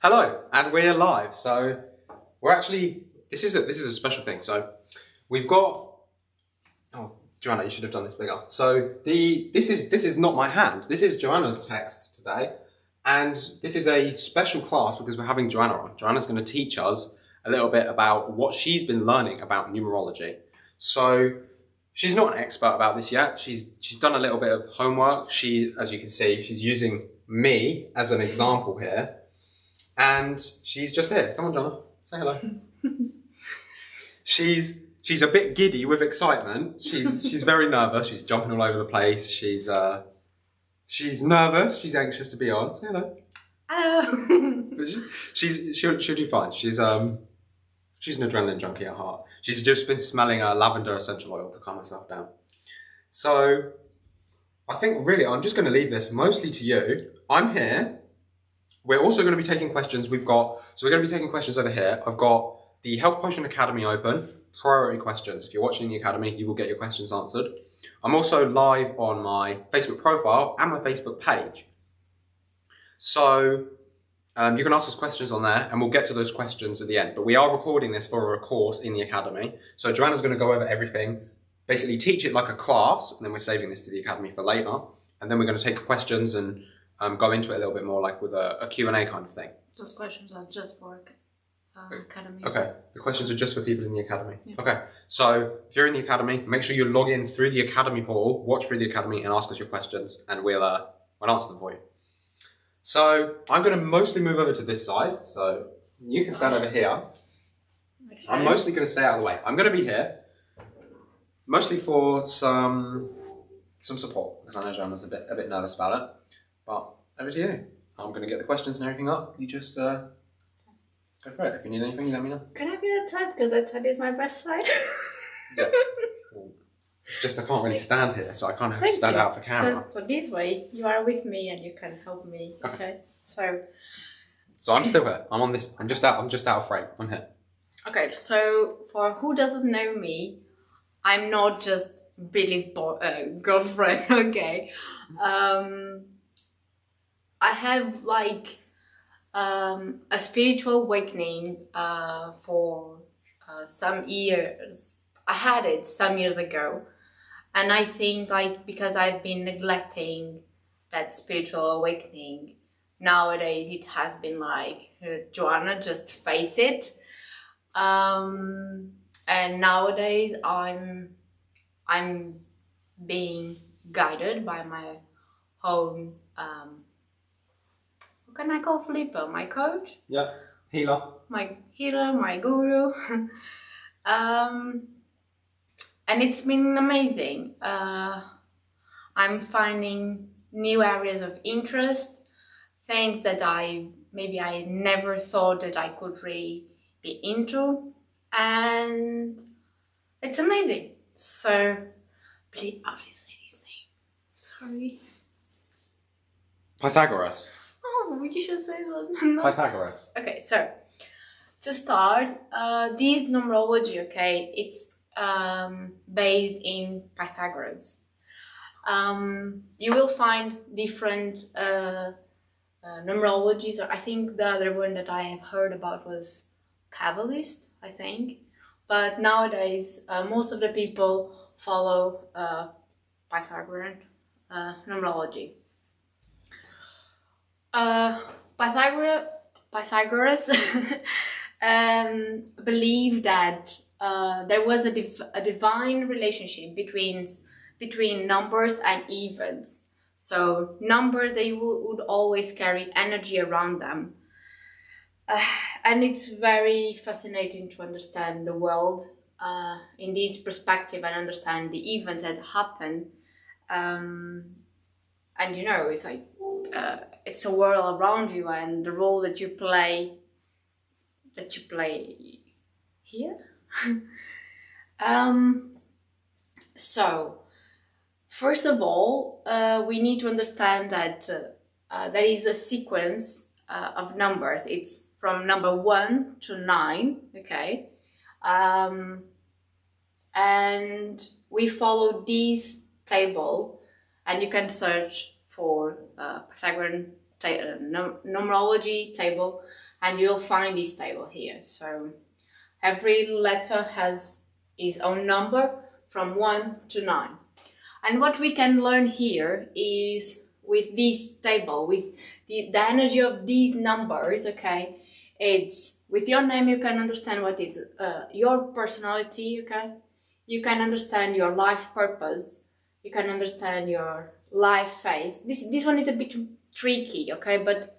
Hello, and we're live. So we're actually this is a special thing. So we've got Joanna, you should have done this bigger. So this is not my hand. This is Joanna's text today, and this is a special class because we're having Joanna on. Joanna's going to teach us a little bit about what she's been learning about numerology. So she's not an expert about this yet. She's done a little bit of homework. She, as you can see, she's using me as an example here. And she's just here. Come on, Joanna. Say hello. She's a bit giddy with excitement. She's very nervous. She's jumping all over the place. She's nervous. She's anxious to be on. Say hello. Hello. She'll do fine. She's an adrenaline junkie at heart. She's just been smelling a lavender essential oil to calm herself down. So I think really I'm just going to leave this mostly to you. I'm here. We're also going to be taking questions. We're going to be taking questions over here. I've got the Health Potion Academy open, priority questions. If you're watching the Academy, you will get your questions answered. I'm also live on my Facebook profile and my Facebook page. So you can ask us questions on there and we'll get to those questions at the end. But we are recording this for a course in the Academy. So Joanna's going to go over everything, basically teach it like a class, and then we're saving this to the Academy for later. And then we're going to take questions and go into it a little bit more like with a Q&A kind of thing. Those questions are just for Academy. Okay, the questions are just for people in the Academy. Yeah. Okay, so if you're in the Academy, make sure you log in through the Academy portal, watch through the Academy and ask us your questions and we'll answer them for you. So I'm going to mostly move over to this side, so you can stand over here. Okay. I'm mostly going to stay out of the way. I'm going to be here, mostly for some support, because I know Joanna's a bit nervous about it. But over to you. I'm going to get the questions and everything up. You just go for it. If you need anything, you let me know. Can I be that side? Because that side is my best side. Yeah. It's just I can't really stand here, so I kind of have to stand out the camera. So this way, you are with me and you can help me. Okay. So I'm still here. I'm on this. I'm just out of frame. I'm here. okay. So for who doesn't know me, I'm not just Billy's girlfriend. Okay. I have like a spiritual awakening for some years. I had it some years ago, and I think like because I've been neglecting that spiritual awakening, nowadays it has been like, Joanna, just face it. And nowadays I'm being guided by my own what can I call Filippo? My coach? Yeah. Healer. My healer, my guru. And it's been amazing. I'm finding new areas of interest, things that I never thought that I could really be into, and it's amazing. So, please, obviously, his name. Sorry. Pythagoras. Oh, you should say that. No. Pythagoras. Okay, so to start, this numerology, okay, it's based in Pythagoras. You will find different numerologies. I think the other one that I have heard about was Kabbalist, I think. But nowadays, most of the people follow Pythagorean numerology. Pythagoras believed that there was a divine relationship between numbers and events. So numbers, they would always carry energy around them. And it's very fascinating to understand the world in this perspective and understand the events that happen. And it's like it's a world around you and the role that you play here. So first of all, we need to understand that there is a sequence of numbers. It's from number 1 to 9, okay? And we follow this table, and you can search for Pythagorean numerology table, and you'll find this table here. So every letter has its own number from 1 to 9. And what we can learn here is with this table, with the energy of these numbers, okay, it's with your name you can understand what is your personality, okay? You can understand your life purpose, you can understand your life phase. This one is a bit tricky, okay, but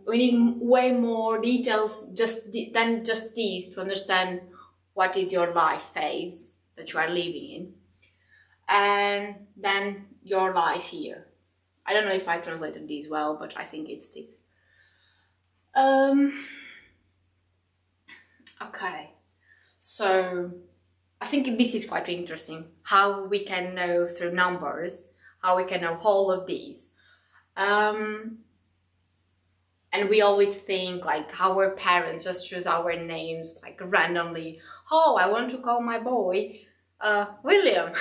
we need way more details than just these to understand what is your life phase that you are living in, and then your life here. I don't know if I translated these well, but I think it's this. Okay, so I think this is quite interesting, how we can know through numbers, how we can know all of these. And we always think like our parents just choose our names like randomly. Oh, I want to call my boy William.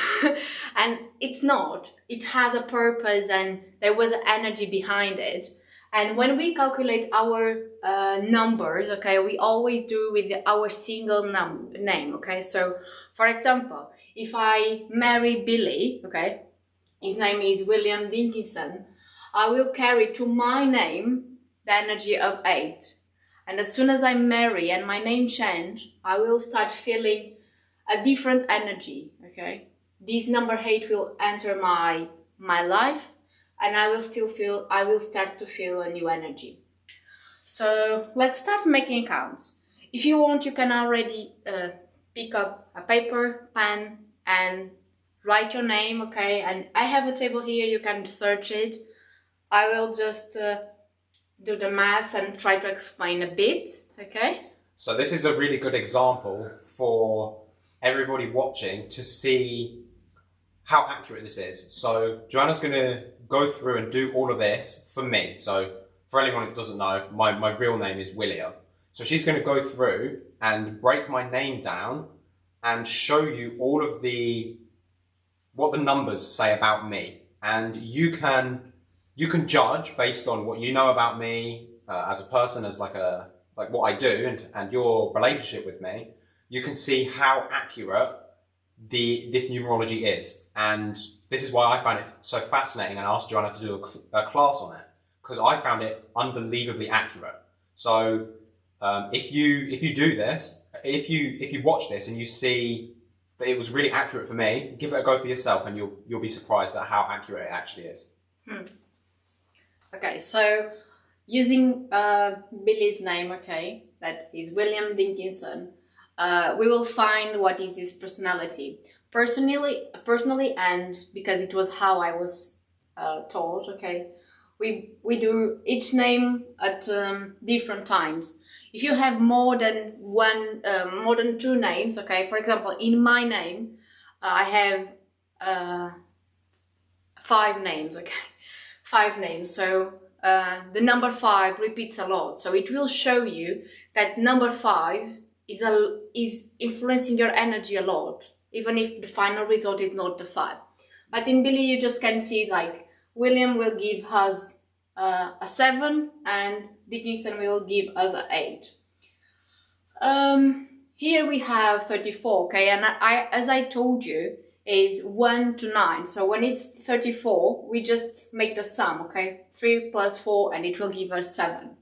And it's not. It has a purpose and there was an energy behind it. And when we calculate our numbers, okay, we always do with our single name, okay? So, for example, if I marry Billy, okay, his name is William Dinkinson, I will carry to my name the energy of 8. And as soon as I marry and my name change, I will start feeling a different energy, okay? This number 8 will enter my life, and I will start to feel a new energy. So let's start making counts. If you want, you can already pick up a paper, pen, and write your name, okay? And I have a table here, you can search it. I will just do the maths and try to explain a bit, okay? So this is a really good example for everybody watching to see how accurate this is. So Joanna's going to go through and do all of this for me. So for anyone that doesn't know, my real name is William. So she's going to go through and break my name down and show you all of what the numbers say about me. And you can judge based on what you know about me as a person, as like what I do and your relationship with me. You can see how accurate this numerology is. And this is why I found it so fascinating and asked Joanna to do a class on it, because I found it unbelievably accurate. So if you do this, if you watch this and you see that it was really accurate for me, give it a go for yourself and you'll be surprised at how accurate it actually is. Okay, so using Billy's name, okay, that is William Dinkinson, we will find what is his personality. Personally, and because it was how I was taught, okay, we do each name at different times. If you have more than 2 names, okay, for example, in my name, I have 5 names, okay, 5 names. So the number 5 repeats a lot. So it will show you that number 5 is influencing your energy a lot, even if the final result is not the 5. But in Billy, you just can see like William will give us a 7 and Dickinson will give us an 8. Here we have 34, okay, and as I told you, is 1 to 9. So when it's 34, we just make the sum, okay, 3 plus 4, and it will give us 7.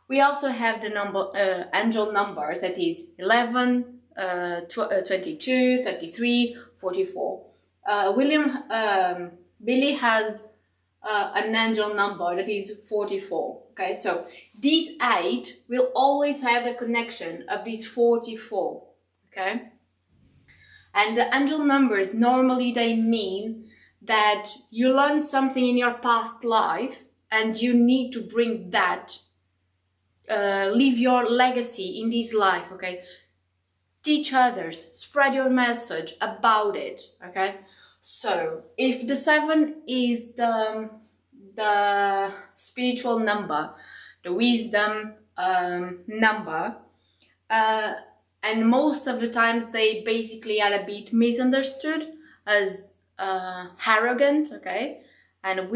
We also have the number angel numbers, that is 11, 22, 33, 44. Billy has an angel number that is 44. Okay, so these 8 will always have the connection of these 44. Okay, and the angel numbers normally they mean that you learn something in your past life and you need to bring that, leave your legacy in this life. Okay, teach others, spread your message about it. Okay, so if the 7 is the spiritual number, the wisdom number, and most of the times they basically are a bit misunderstood as arrogant, okay, and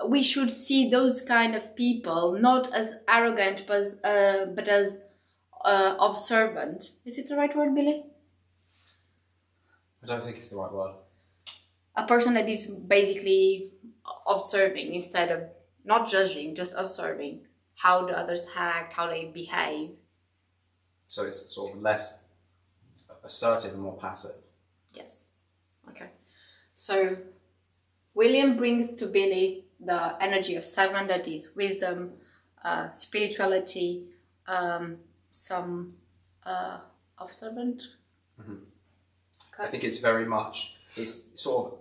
we should see those kind of people not as arrogant, but as observant. Is it the right word, Billy? I don't think it's the right word. A person that is basically observing instead of not judging, just observing how the others act, how they behave. So it's sort of less assertive and more passive. Yes. Okay. So William brings to Billy the energy of 7, that is wisdom, spirituality, some observant. Mm-hmm. Okay. I think it's very much, it's sort of,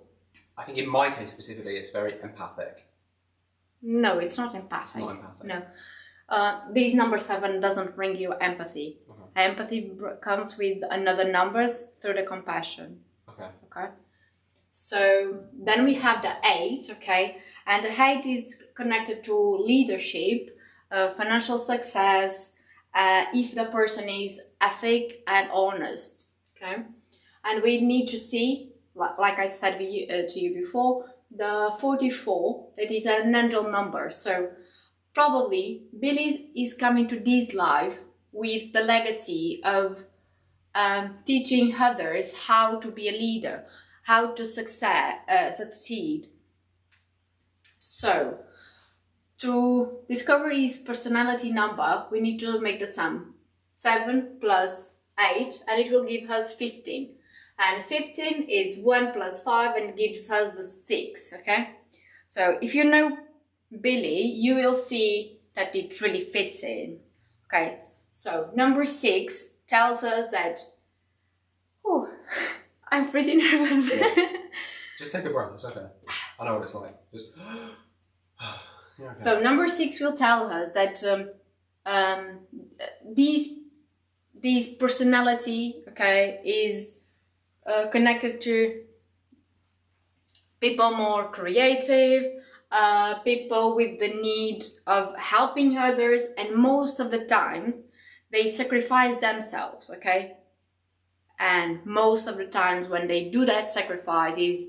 I think in my case specifically, it's very empathic. No, it's not empathic. It's not empathic. No. This number 7 doesn't bring you empathy. Empathy comes with another numbers through the compassion. Okay. So then we have the 8, okay, and the 8 is connected to leadership, financial success, if the person is ethic and honest, okay. And we need to see, like I said to you before, the 44, that is an angel number. So probably Billy is coming to this life with the legacy of teaching others how to be a leader, how to succeed. So, to discover his personality number, we need to make the sum. 7 plus 8, and it will give us 15. And 15 is 1 plus 5 and gives us the 6, okay? So, if you know Billy, you will see that it really fits in, okay? So, number 6 tells us that, oh, I'm pretty nervous. Yeah. Just take a breath, it's okay. I know what it's like. Just... yeah, okay. So number 6 will tell us that this personality, okay, is connected to people more creative, people with the need of helping others, and most of the times they sacrifice themselves, okay? And most of the times when they do that sacrifice is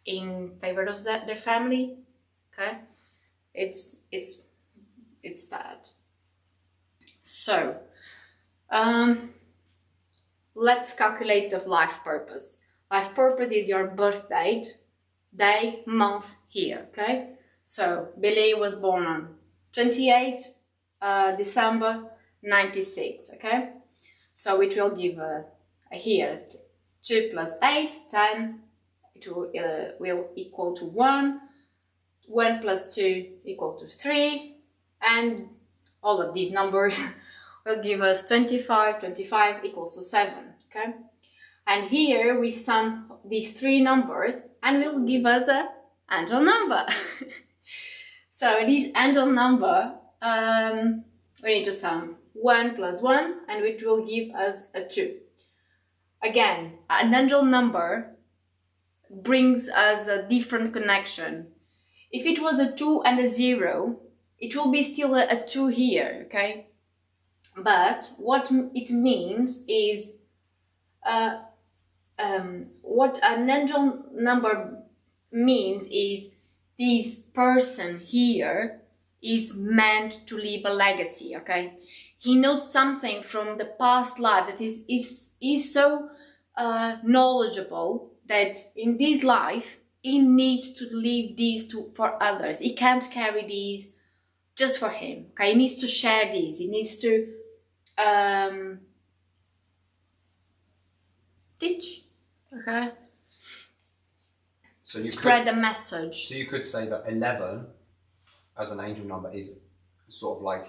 in favor of their family, okay? It's that. So, let's calculate the life purpose. Life purpose is your birth date, day, month, year, okay? So, Billy was born on 28 December 96, okay? So it will give here 2 plus 8, 10, it will equal to 1, 1 plus 2 equal to 3, and all of these numbers will give us 25, 25 equals to 7, okay? And here we sum these 3 numbers and will give us an angel number. So this angel number, we need to sum 1 plus 1 and it will give us a 2. Again, an angel number brings us a different connection. If it was a 2 and a 0, it will be still a 2 here, okay? But what it means is, what an angel number means is this person here is meant to leave a legacy, okay? He knows something from the past life that is so knowledgeable that in this life he needs to leave these for others. He can't carry these just for him, okay? He needs to share these. He needs to teach, okay? So spread the message. So you could say that 11 as an angel number is sort of like,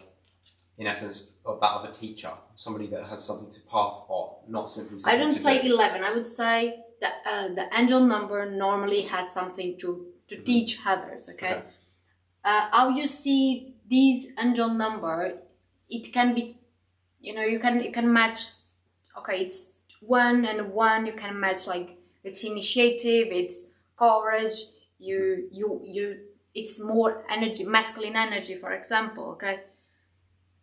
in essence, of that of a teacher, somebody that has something to pass on, not simply something I don't to say do. 11. I would say that the angel number normally has something to teach others, okay? How you see this angel number, it can be, you can match, okay, it's 1 and 1, you can match like it's initiative, it's courage, it's more energy, masculine energy, for example, okay?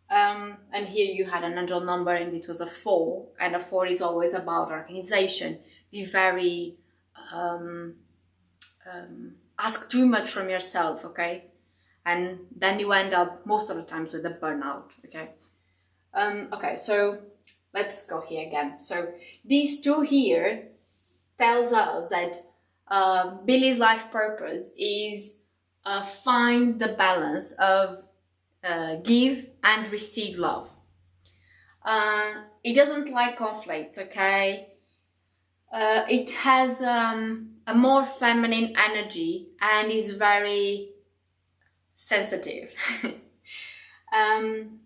And here you had an angel number and it was a 4, and a 4 is always about organization. Be very ask too much from yourself, okay? And then you end up most of the times with a burnout, okay? Okay, so let's go here again. So these two here tells us that Billy's life purpose is find the balance of give and receive love. It doesn't like conflict, okay? It has a more feminine energy and is very sensitive.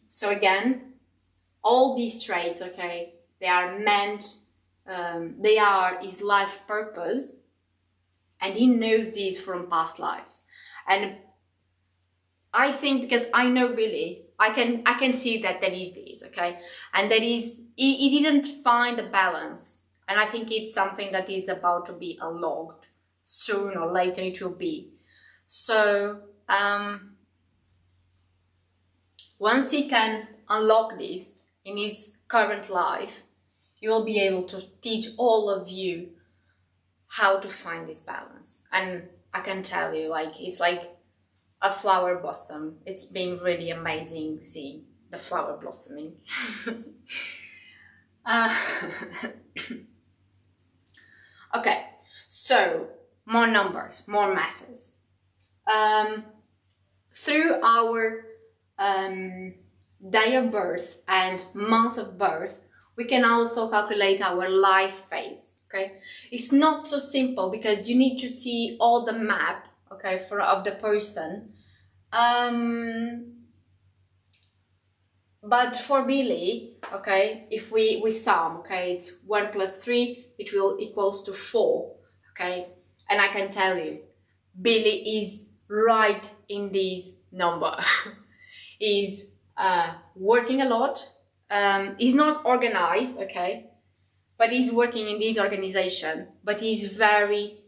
So again, all these traits, okay, they are meant, they are his life purpose, and he knows these from past lives. And I think, because I know Billy, I can see that there is this, okay, and that is he didn't find a balance, and I think it's something that is about to be unlocked soon or later. It will be. So once he can unlock this in his current life, he will be able to teach all of you how to find this balance. And I can tell you, like, it's like a flower blossom. It's been really amazing seeing the flower blossoming. Okay, so more numbers, more methods. Through our day of birth and month of birth, we can also calculate our life phase. Okay, it's not so simple because you need to see all the map, okay, of the person. But for Billy, okay, if we sum, okay, it's 1 plus 3, it will equals to 4, okay, and I can tell you, Billy is right in this number. He's working a lot. He's not organized, okay, but he's working in this organization. But he's very,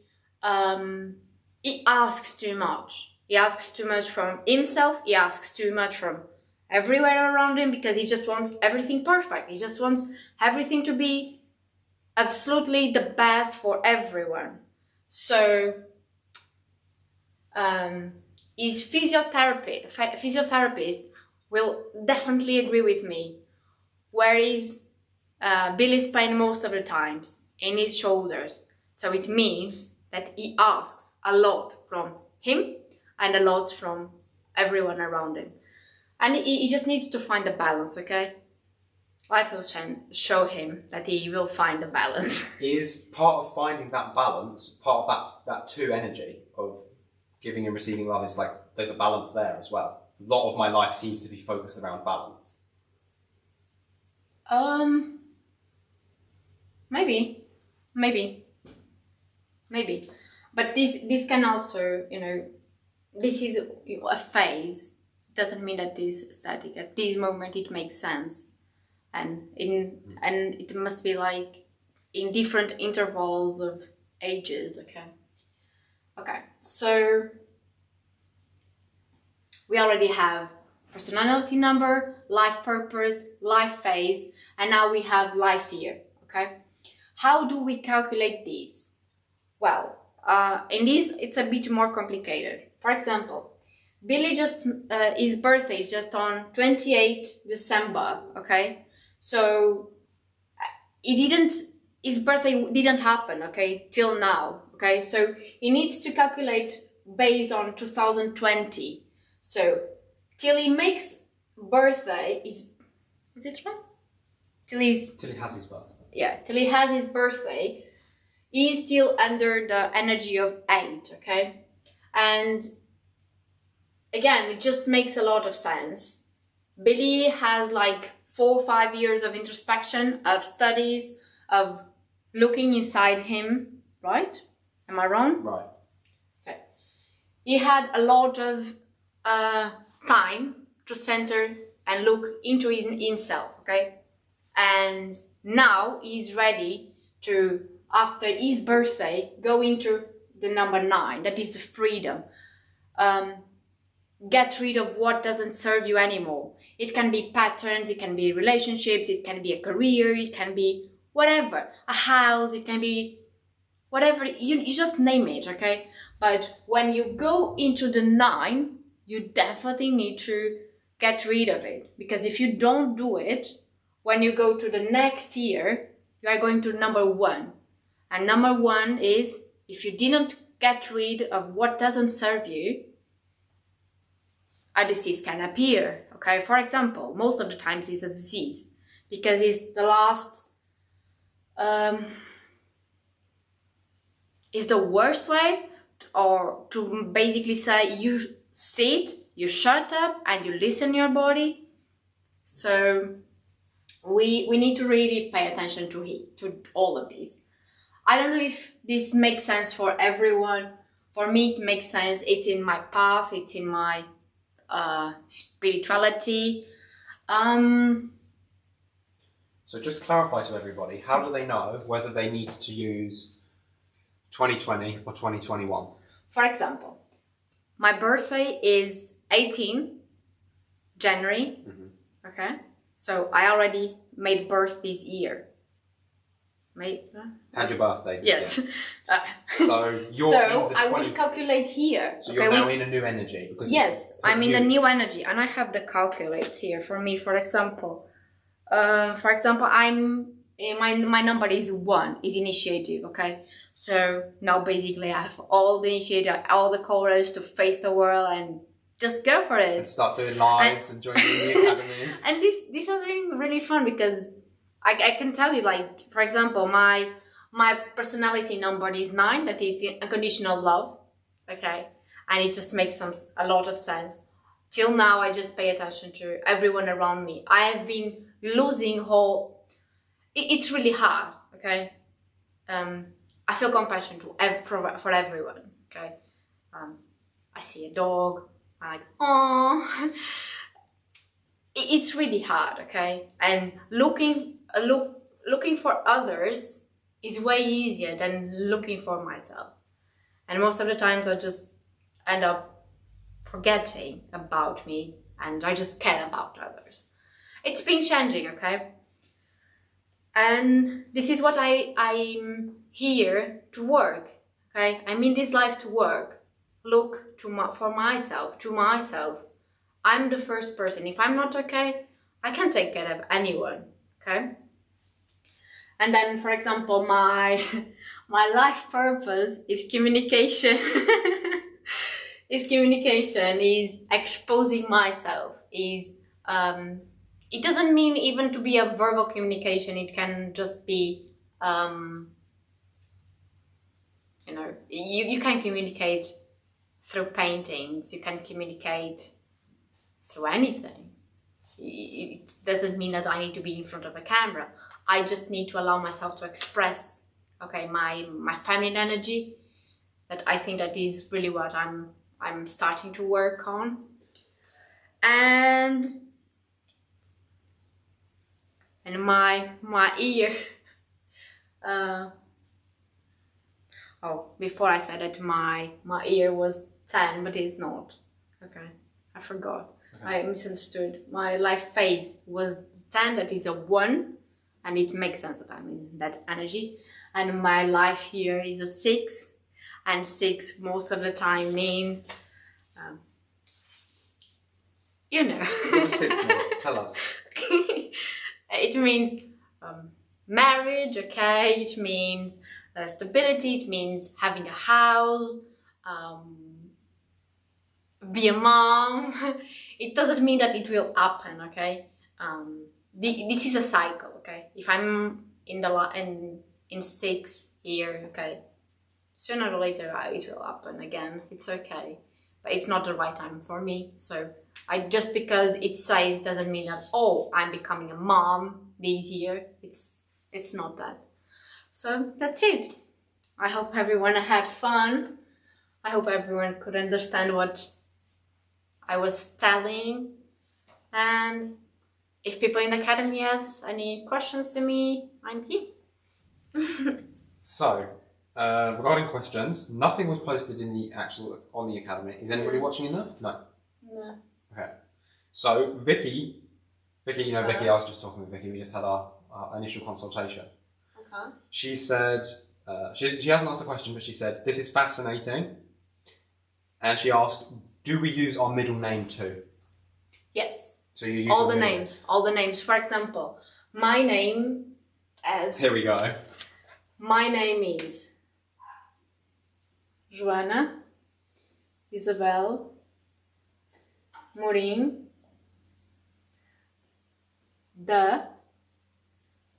he asks too much. He asks too much from himself. He asks too much from everywhere around him because he just wants everything perfect. He just wants everything to be absolutely the best for everyone. So, his physiotherapist will definitely agree with me. Where is Billy's pain most of the times? In his shoulders. So it means that he asks a lot from him and a lot from everyone around him. And he just needs to find a balance, okay? Life will show him that he will find a balance. Is part of finding that balance, part of that two energy of giving and receiving love, is like there's a balance there as well. A lot of my life seems to be focused around balance. Maybe. But this can also, this is a phase. It doesn't mean that this is static. At this moment, it makes sense, and it must be like in different intervals of ages. Okay. So we already have personality number, life purpose, life phase, and now we have life year, okay? How do we calculate these? Well, in this, it's a bit more complicated. For example, Billy his birthday is just on 28 December, okay? So, his birthday didn't happen, okay, till now, okay? So, he needs to calculate based on 2020. So, till he makes birthday, is it right? Till he has his birthday. Yeah, till he has his birthday, he's still under the energy of 8, okay? And again, it just makes a lot of sense. Billy has like 4 or 5 years of introspection, of studies, of looking inside him, right? Am I wrong? Right. Okay. He had a lot of time to center and look into himself, okay? And now he's ready to, after his birthday, go into the number 9, that is the freedom. Get rid of what doesn't serve you anymore. It can be patterns, it can be relationships, it can be a career, it can be whatever. A house, it can be whatever, you just name it, okay? But when you go into the 9, you definitely need to get rid of it. Because if you don't do it, when you go to the next year, you are going to number 1. And number 1 is, if you didn't get rid of what doesn't serve you, a disease can appear. Okay, for example, most of the times it's a disease because it's the last, is the worst way, or to basically say you sit, you shut up, and you listen to your body. So we need to really pay attention to all of these. I don't know if this makes sense for everyone. For me, it makes sense. It's in my path. It's in my spirituality. So just clarify to everybody, how do they know whether they need to use 2020 or 2021? For example, my birthday is 18 January. Okay, so I already made birth this year. Had your birthday this yes. year. So you're so in the I will calculate here. So you're now in a new energy because yes, I'm in the new energy, and I have the calculates here for me. For example, I'm my number is 1, is initiative. Okay, so now basically I have all the initiative, all the courage to face the world and just go for it. And start doing lives and joining the new academy. And this has been really fun because I can tell you, like, for example, my personality number is 9, that is unconditional love. Okay, and it just makes a lot of sense. Till now, I just pay attention to everyone around me. I have been losing whole. It's really hard. Okay, I feel compassion for everyone. Okay, I see a dog. I'm like, oh. It's really hard. Okay, and looking for others is way easier than looking for myself. And most of the times I just end up forgetting about me and I just care about others. It's been changing, okay? And this is what I'm here to work, okay? I'm in this life to work. Look for myself, to myself. I'm the first person. If I'm not okay, I can't take care of anyone, okay? And then, for example, my life purpose is communication. Is exposing myself. It doesn't mean even to be a verbal communication. It can just be, you can communicate through paintings. You can communicate through anything. It doesn't mean that I need to be in front of a camera. I just need to allow myself to express, okay, my feminine energy. That I think that is really what I'm starting to work on. And my ear. Before I said that my ear was 10, but it's not. Okay, I forgot. I misunderstood. My life phase was 10, that is a 1, and it makes sense that I'm in that energy. And my life here is a 6, and 6 most of the time mean, What does 6 mean? Tell us. It means marriage, okay? It means stability, it means having a house, be a mom. It doesn't mean that it will happen, okay? This is a cycle, okay? If I'm in 6 here, okay, sooner or later it will happen again. It's okay, but it's not the right time for me. So just because it says, it doesn't mean that I'm becoming a mom this year. It's not that. So that's it. I hope everyone had fun. I hope everyone could understand what I was telling. And if people in the academy has any questions to me, I'm here. So, regarding questions, nothing was posted on the academy. Is anybody watching in there? No. No. Okay. So Vicky, Vicky, I was just talking with Vicky. We just had our initial consultation. Okay. She said she hasn't asked a question, but she said this is fascinating. And she asked, do we use our middle name too? Yes. So you use all the names. For example, my name Here we go. My name is Joana Isabel Morim da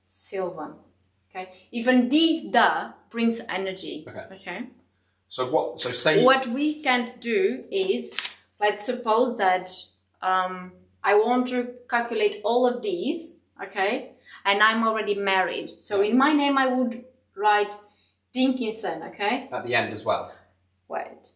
Silva. Okay. Even this "da" brings energy. Okay. So say what we can't do is, let's suppose that I want to calculate all of these, okay, and I'm already married. So in my name I would write Dinkinson, okay? At the end as well. Wait.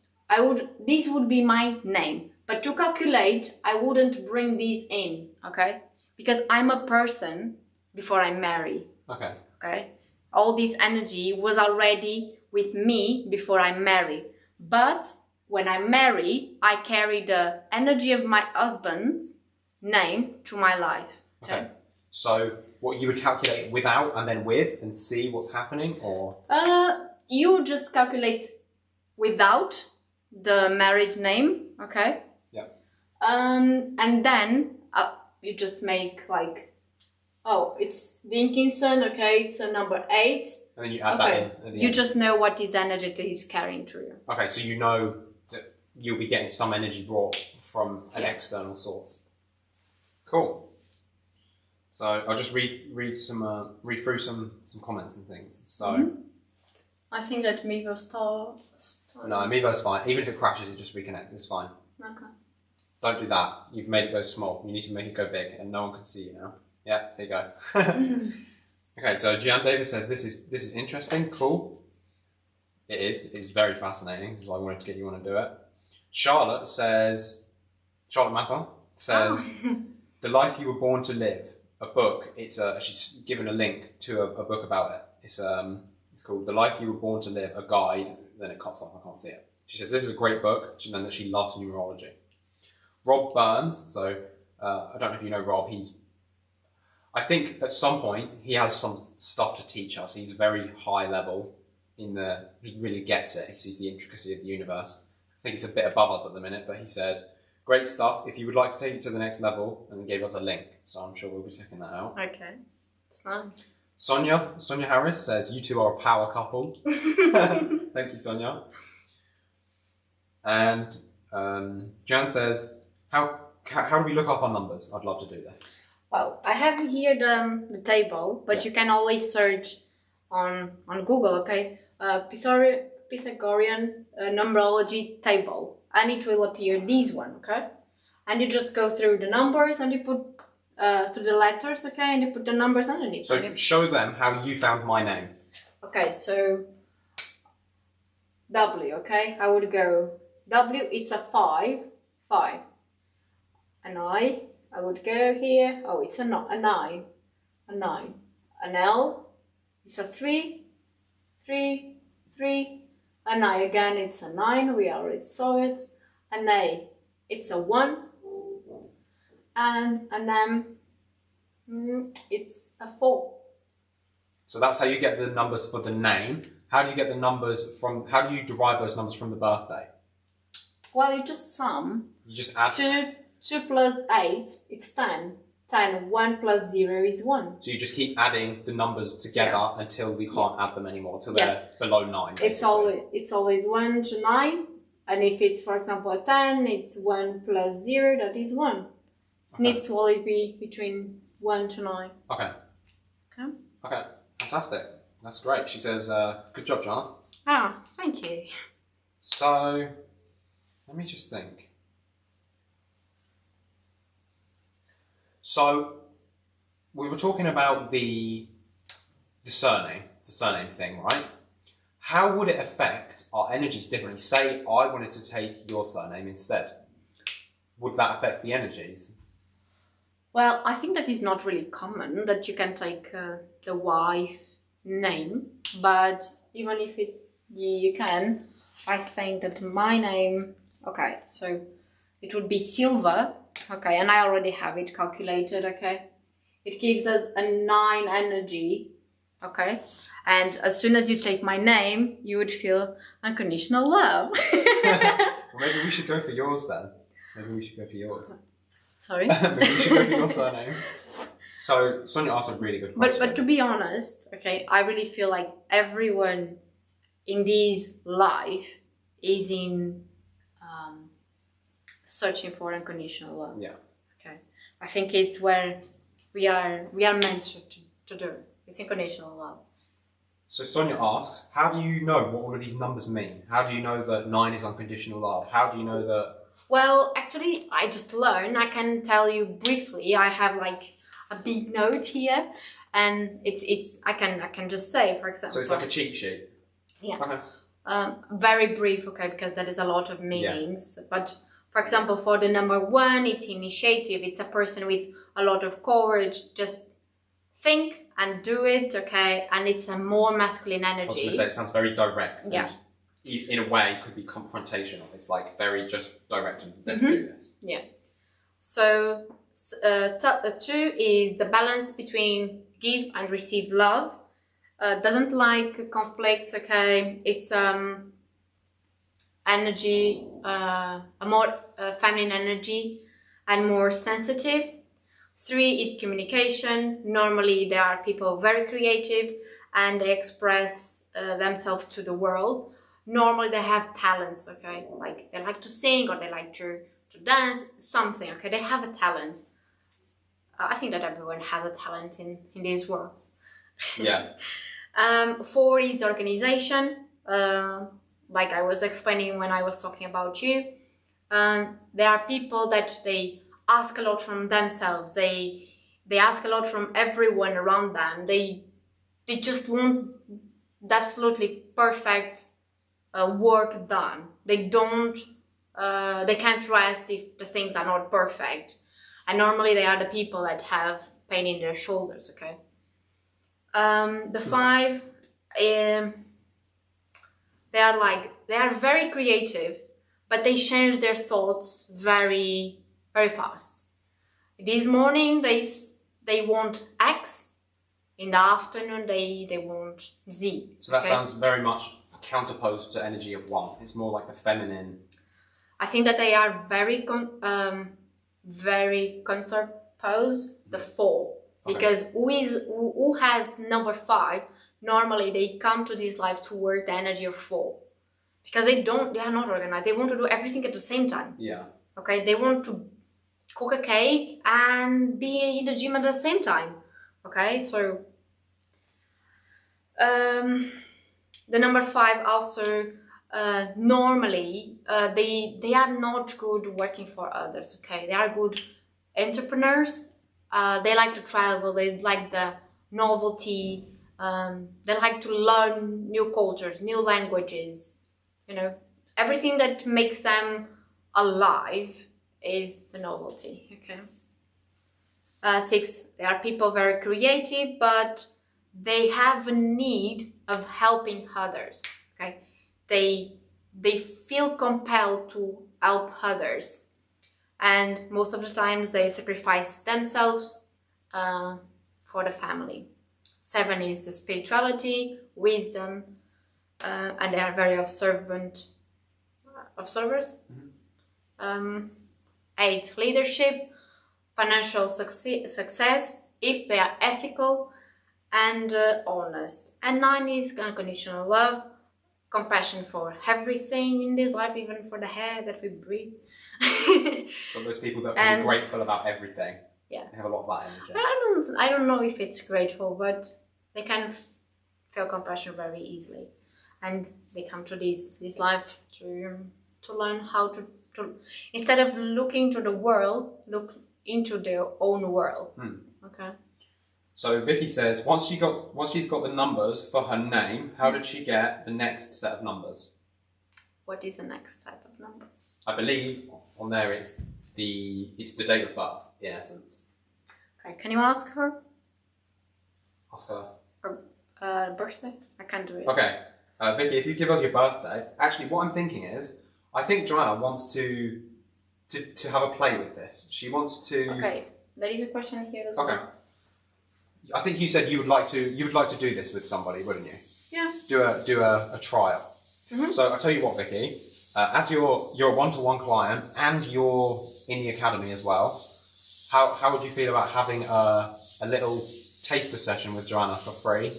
This would be my name. But to calculate, I wouldn't bring these in, okay? Because I'm a person before I marry. Okay. Okay? All this energy was already with me before I marry. But when I marry, I carry the energy of my husband's name to my life. Okay. So what you would calculate without and then with and see what's happening, or? You just calculate without the marriage name, okay? Yeah. And then you just make like, oh, it's Dinkinson, okay, it's a number 8. And then you add that in at the You end. just know what this energy that he's carrying through you. Okay, so you know that you'll be getting some energy brought from an external source. Cool. So I'll just read through some comments and things. So I think that Mivo start. no, Amiibo's fine. Even if it crashes, it just reconnects. It's fine. Okay. Don't do that. You've made it go small. You need to make it go big, and no one can see you now. Yeah, there you go. Okay, so Gian Davis says this is interesting. Cool. It is. It is very fascinating. This is why I wanted to get you on to do it. Charlotte Mathon says, "The Life You Were Born to Live." A book. She's given a link to a book about it. It's called The Life You Were Born to Live, a guide. Then it cuts off. I can't see it. She says this is a great book, and that she loves numerology. Rob Burns. So I don't know if you know Rob. I think at some point he has some stuff to teach us. He's very high level he really gets it. He sees the intricacy of the universe. I think it's a bit above us at the minute, but he said, great stuff. If you would like to take it to the next level, and he gave us a link. So I'm sure we'll be checking that out. Okay. It's nice. Sonia Harris says, you two are a power couple. Thank you, Sonia. And Jan says, how do we look up our numbers? I'd love to do this. Well, I have here the table, but you can always search on Google, okay? Pythagorean numerology table, and it will appear this one, okay? And you just go through the numbers and you put through the letters, okay? And you put the numbers underneath. So show them how you found my name. Okay, so W, okay? I would go W, it's a 5. An I would go here. Oh, it's a 9. An L, it's a 3. An I again, it's a 9. We already saw it. An A, it's a 1. And an M, it's a 4. So that's how you get the numbers for the name. How do you get the numbers how do you derive those numbers from the birthday? Well, you just sum. You just add 2 plus 8, it's 10. 10, 1 plus 0 is 1. So you just keep adding the numbers together until we can't add them anymore, until they're below 9. Basically. It's always 1 to 9. And if it's, for example, a 10, it's 1 plus 0, that is 1. Okay. Needs to always be between 1 to 9. Okay. Fantastic. That's great. She says, good job, Jana. Ah, thank you. So, let me just think. So, we were talking about the surname thing, right? How would it affect our energies differently? Say I wanted to take your surname instead. Would that affect the energies? Well, I think that is not really common that you can take the wife name, but even if you can, I think that my name, okay, so it would be Silva, okay, and I already have it calculated, okay. It gives us a 9 energy, okay, and as soon as you take my name, you would feel unconditional love. Well, maybe we should go for yours then. Maybe we should go for yours. Sorry. Maybe we should go for your surname. So Sonia asked a really good question. But to be honest, okay, I really feel like everyone in this life is in searching for unconditional love. Yeah. Okay. I think it's where we are meant to do. It's unconditional love. So Sonia asks, how do you know what all of these numbers mean? How do you know that 9 is unconditional love? How do you know that... Well, actually, I just learned. I can tell you briefly. I have like a big note here, and it's I can just say, for example. So it's like a cheat sheet? Yeah. Okay. Very brief, okay, because there is a lot of meanings. Yeah. But for example, for the number 1, it's initiative. It's a person with a lot of courage. Just think and do it, okay? And it's a more masculine energy. I was going to say, it sounds very direct. Yeah. And in a way, could be confrontational. It's like very just direct and let's do this. Yeah. So 2 is the balance between give and receive love. Doesn't like conflicts, okay? It's energy, a more feminine energy and more sensitive. 3 is communication. Normally there are people very creative and they express themselves to the world. Normally they have talents, okay? Like they like to sing or they like to dance, something, okay? They have a talent. I think that everyone has a talent in this world. Yeah. 4 is organization. Like I was explaining when I was talking about you. There are people that they ask a lot from themselves. They ask a lot from everyone around them. They just want the absolutely perfect work done. They can't rest if the things are not perfect. And normally they are the people that have pain in their shoulders, okay? The 5, they are very creative, but they change their thoughts very, very fast. This morning they want X, in the afternoon they want Z. So that sounds very much counterposed to energy of 1. It's more like the feminine. I think that they are very counterposed, the 4. Okay. Because who has number 5, normally they come to this life to work the energy of 4. Because they are not organized. They want to do everything at the same time. Yeah. Okay, they want to cook a cake and be in the gym at the same time. Okay, so the number 5 also normally they are not good working for others. Okay, they are good entrepreneurs. They like to travel. They like the novelty. They like to learn new cultures, new languages. You know, everything that makes them alive is the novelty. Okay. 6, they are people very creative, but they have a need of helping others. Okay, they feel compelled to help others, and most of the times they sacrifice themselves for the family. 7 is the spirituality, wisdom, and they are very observers. Mm-hmm. 8, leadership, financial success, if they are ethical and honest. And 9 is unconditional love, compassion for everything in this life, even for the air that we breathe. So those people that are grateful about everything. Yeah. They have a lot of that energy. I don't know if it's grateful, but they kind of feel compassion very easily. And they come to this life to learn how to instead of looking to the world, look into their own world. Okay. So Vicky says once she's got the numbers for her name, how did she get the next set of numbers? What is the next set of numbers? I believe on there it's the date of birth in essence. Okay, can you ask her? Ask her. Her birthday? I can't do it. Okay, Vicky, if you give us your birthday, actually, what I'm thinking is, I think Joanna wants to have a play with this. She wants to. Okay, there is a question here as well. Okay. I think you said you would like to do this with somebody, wouldn't you? Yeah. Do a trial. Mm-hmm. So I'll tell you what, Vicky. as you're a one-to-one client and you're in the academy as well, how would you feel about having a little taster session with Joanna for free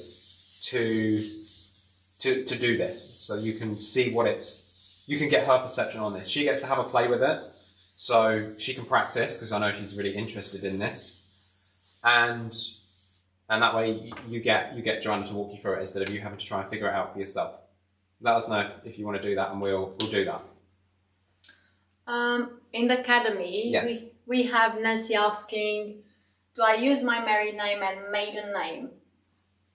to do this, so you can see you can get her perception on this. She gets to have a play with it, so she can practice, because I know she's really interested in this, and that way you get Joanna to walk you through it instead of you having to try and figure it out for yourself. Let us know if you want to do that, and we'll do that. In the academy, yes. we have Nancy asking, do I use my married name and maiden name?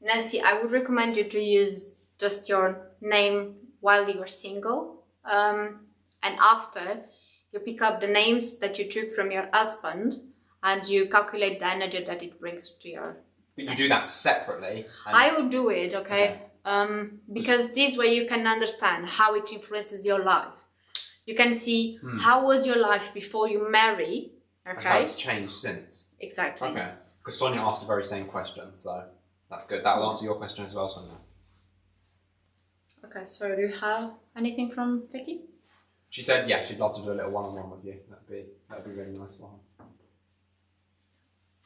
Nancy, I would recommend you to use just your name while you are single. And after, you pick up the names that you took from your husband and you calculate the energy that it brings to your... But you do that separately? I would do it, okay? Because this way you can understand how it influences your life. You can see how was your life before you marry, okay? And how it's changed since. Exactly. Okay. Because Sonia asked the very same question, so that's good. That will answer your question as well, Sonia. Okay, so do you have anything from Vicky? She said, yeah, she'd love to do a little one-on-one with you. That'd be really nice for her.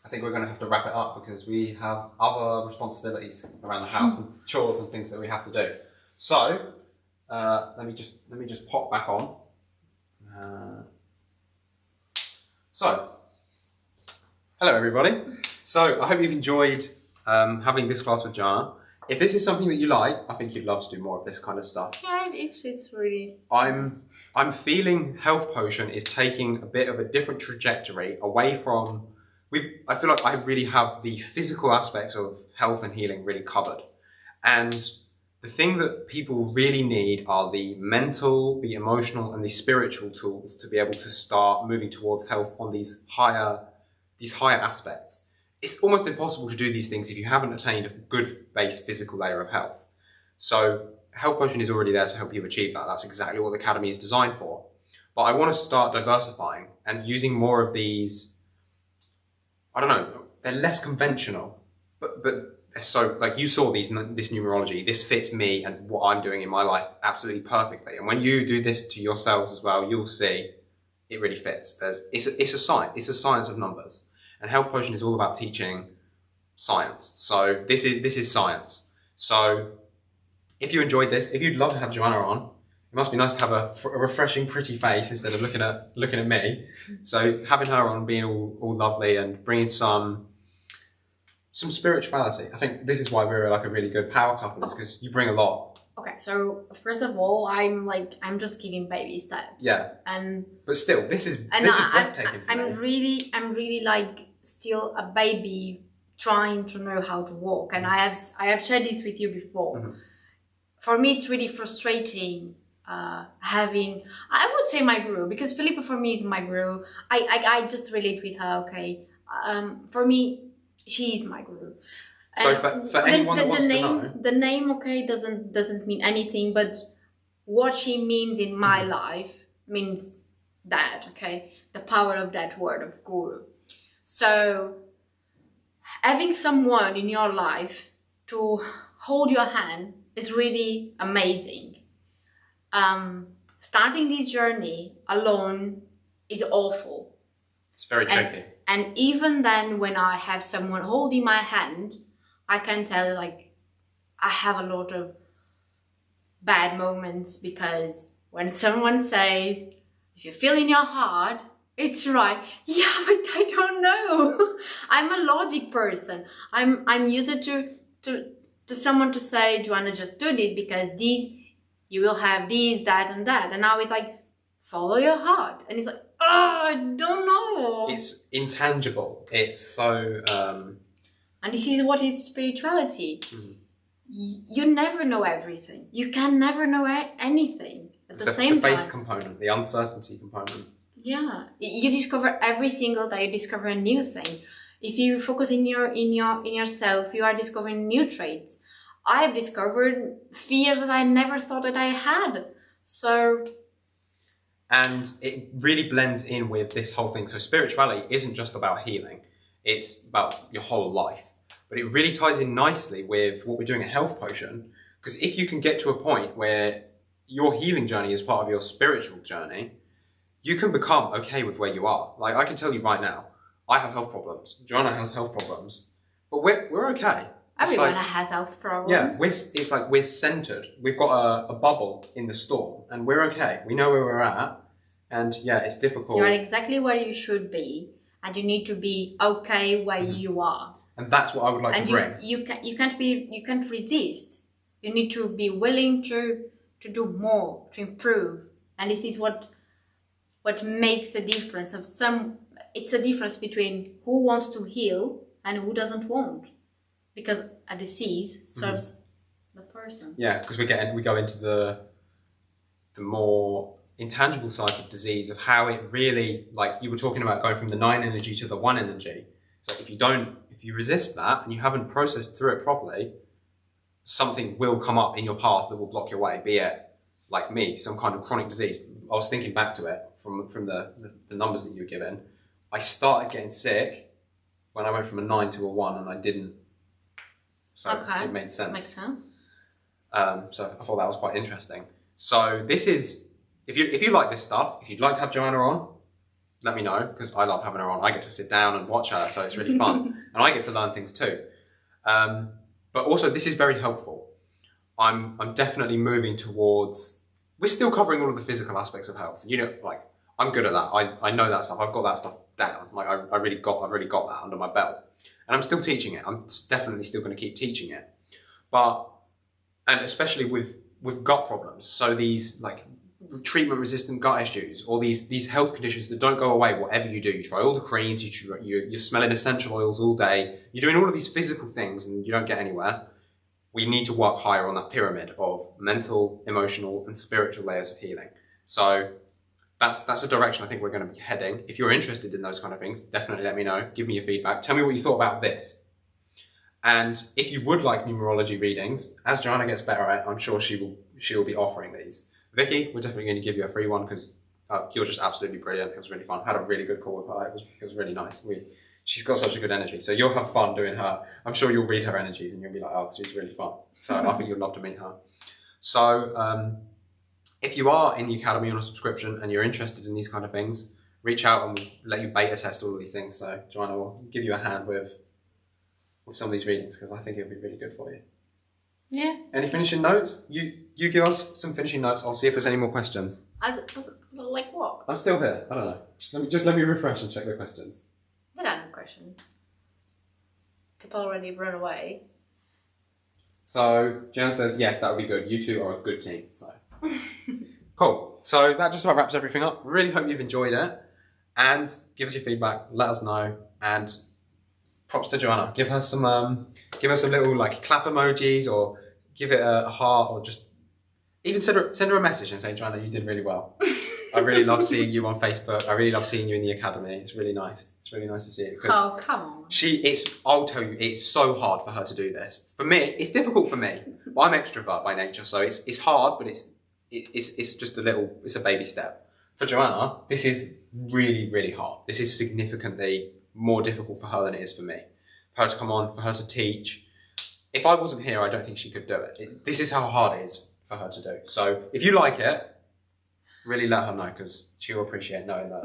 I think we're going to have to wrap it up because we have other responsibilities around the house and chores and things that we have to do. So let me just pop back on. So, hello everybody. So I hope you've enjoyed having this class with Jana. If this is something that you like, I think you'd love to do more of this kind of stuff. Yeah, it's really... I'm feeling Health Potion is taking a bit of a different trajectory away from... I feel like I really have the physical aspects of health and healing really covered. And the thing that people really need are the mental, the emotional, and the spiritual tools to be able to start moving towards health on these higher aspects. It's almost impossible to do these things if you haven't attained a good base physical layer of health. So Health Potion is already there to help you achieve that. That's exactly what the Academy is designed for. But I want to start diversifying and using more of these, I don't know, they're less conventional, but they're so, like you saw this numerology, this fits me and what I'm doing in my life absolutely perfectly. And when you do this to yourselves as well, you'll see it really fits. It's a science of numbers. And Health Potion is all about teaching science. So this is science. So if you enjoyed this, if you'd love to have Joanna on, it must be nice to have a refreshing, pretty face instead of looking at me. So having her on, being all lovely and bringing some spirituality. I think this is why we're like a really good power couple, is because you bring a lot. Okay, so first of all, I'm just giving baby steps. Yeah. But still, this is breathtaking for me. I'm really like still a baby trying to know how to walk, and I have shared this with you before. Mm-hmm. For me, it's really frustrating having, I would say, my guru, because Filippa for me is my guru. I just relate with her. Okay, for me, she is my guru. So for anyone that wants to know, the name, okay, doesn't mean anything, but what she means in my life means that, okay, the power of that word of guru. So having someone in your life to hold your hand is really amazing. Starting this journey alone is awful. It's very tricky. And even then, when I have someone holding my hand, I can tell, like, I have a lot of bad moments, because when someone says, if you feel in your heart, it's right. Yeah, but I don't know. I'm a logic person. I'm used to someone to say, Joanna, just do this, because you will have this, that, and that. And now it's like, follow your heart. And it's like, oh, I don't know. It's intangible. It's so... And this is what is spirituality. Mm-hmm. You never know everything. You can never know anything at the same time. The faith component, the uncertainty component. Yeah, you discover every single day. You discover a new thing. If you focus in yourself, you are discovering new traits. I have discovered fears that I never thought that I had. So, and it really blends in with this whole thing. So spirituality isn't just about healing; it's about your whole life. But it really ties in nicely with what we're doing at Health Potion, because if you can get to a point where your healing journey is part of your spiritual journey, you can become okay with where you are. Like, I can tell you right now, I have health problems. Joanna has health problems, but we're okay. Everyone has health problems. Yeah, it's like we're centered. We've got a bubble in the storm, and we're okay. We know where we're at, and yeah, it's difficult. You're exactly where you should be, and you need to be okay where you are. And that's what I would like to bring. You can't resist. You need to be willing to do more, to improve, and this is what makes a difference of some. It's a difference between who wants to heal and who doesn't want. Because a disease serves the person. Yeah, because we go into the more intangible sides of disease, of how it really, like you were talking about, going from the 9 energy to the 1 energy. So if you resist that and you haven't processed through it properly, something will come up in your path that will block your way. Be it, like me, some kind of chronic disease. I was thinking back to it from the numbers that you were given. I started getting sick when I went from a 9 to a 1, and I didn't. So it made sense. Makes sense. So I thought that was quite interesting. So this is, if you like this stuff, if you'd like to have Joanna on, let me know, because I love having her on. I get to sit down and watch her, so it's really fun. And I get to learn things too. But also, this is very helpful. I'm definitely moving towards, we're still covering all of the physical aspects of health. You know, like, I'm good at that. I know that stuff. I've got that stuff down. Like, I've really got that under my belt. And I'm still teaching it. I'm definitely still going to keep teaching it. And especially with gut problems. So these like treatment-resistant gut issues, or these health conditions that don't go away, whatever you do. You try all the creams, you're smelling essential oils all day. You're doing all of these physical things and you don't get anywhere. We need to work higher on that pyramid of mental, emotional, and spiritual layers of healing. So that's a direction I think we're going to be heading. If you're interested in those kind of things, definitely let me know. Give me your feedback. Tell me what you thought about this. And if you would like numerology readings, as Joanna gets better at, I'm sure she will be offering these. Vicky, we're definitely going to give you a free one, because you're just absolutely brilliant. It was really fun. I had a really good call with her. It was really nice. She's got such a good energy. So you'll have fun doing her. I'm sure you'll read her energies and you'll be like, oh, she's really fun. So I think you'd love to meet her. So if you are in the Academy on a subscription and you're interested in these kind of things, reach out and we'll let you beta test all of these things. So Joanna will give you a hand with some of these readings, because I think it'll be really good for you. Yeah. Any finishing notes? You give us some finishing notes. I'll see if there's any more questions. Like what? I'm still here. I don't know. Just let me refresh and check the questions. There are no questions. People already run away. So Jan says, yes, that would be good. You two are a good team. So cool. So that just about wraps everything up. Really hope you've enjoyed it. And give us your feedback. Let us know. And props to Joanna. Give her some little like clap emojis, or give it a heart, or just even send her a message and say, Joanna, you did really well. I really love seeing you on Facebook. I really love seeing you in the Academy. It's really nice. It's really nice to see it. Oh, come on. I'll tell you, it's so hard for her to do this. For me, it's difficult for me. But I'm extrovert by nature, so it's hard, but it's just it's a baby step. For Joanna, this is really, really hard. This is significantly more difficult for her than it is for me. For her to come on, for her to teach. If I wasn't here, I don't think she could do it. This is how hard it is for her to do. So if you like it, really let her know, because she'll appreciate knowing that.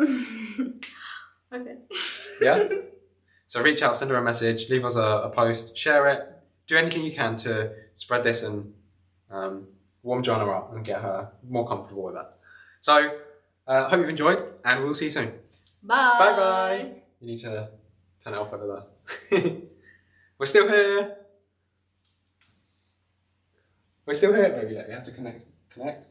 Okay. Yeah? So reach out, send her a message, leave us a post, share it, do anything you can to spread this and warm Joanna up and get her more comfortable with that. So, hope you've enjoyed, and we'll see you soon. Bye. Bye-bye. You need to turn it off over there. We're still here. We're still here, baby. We have to connect.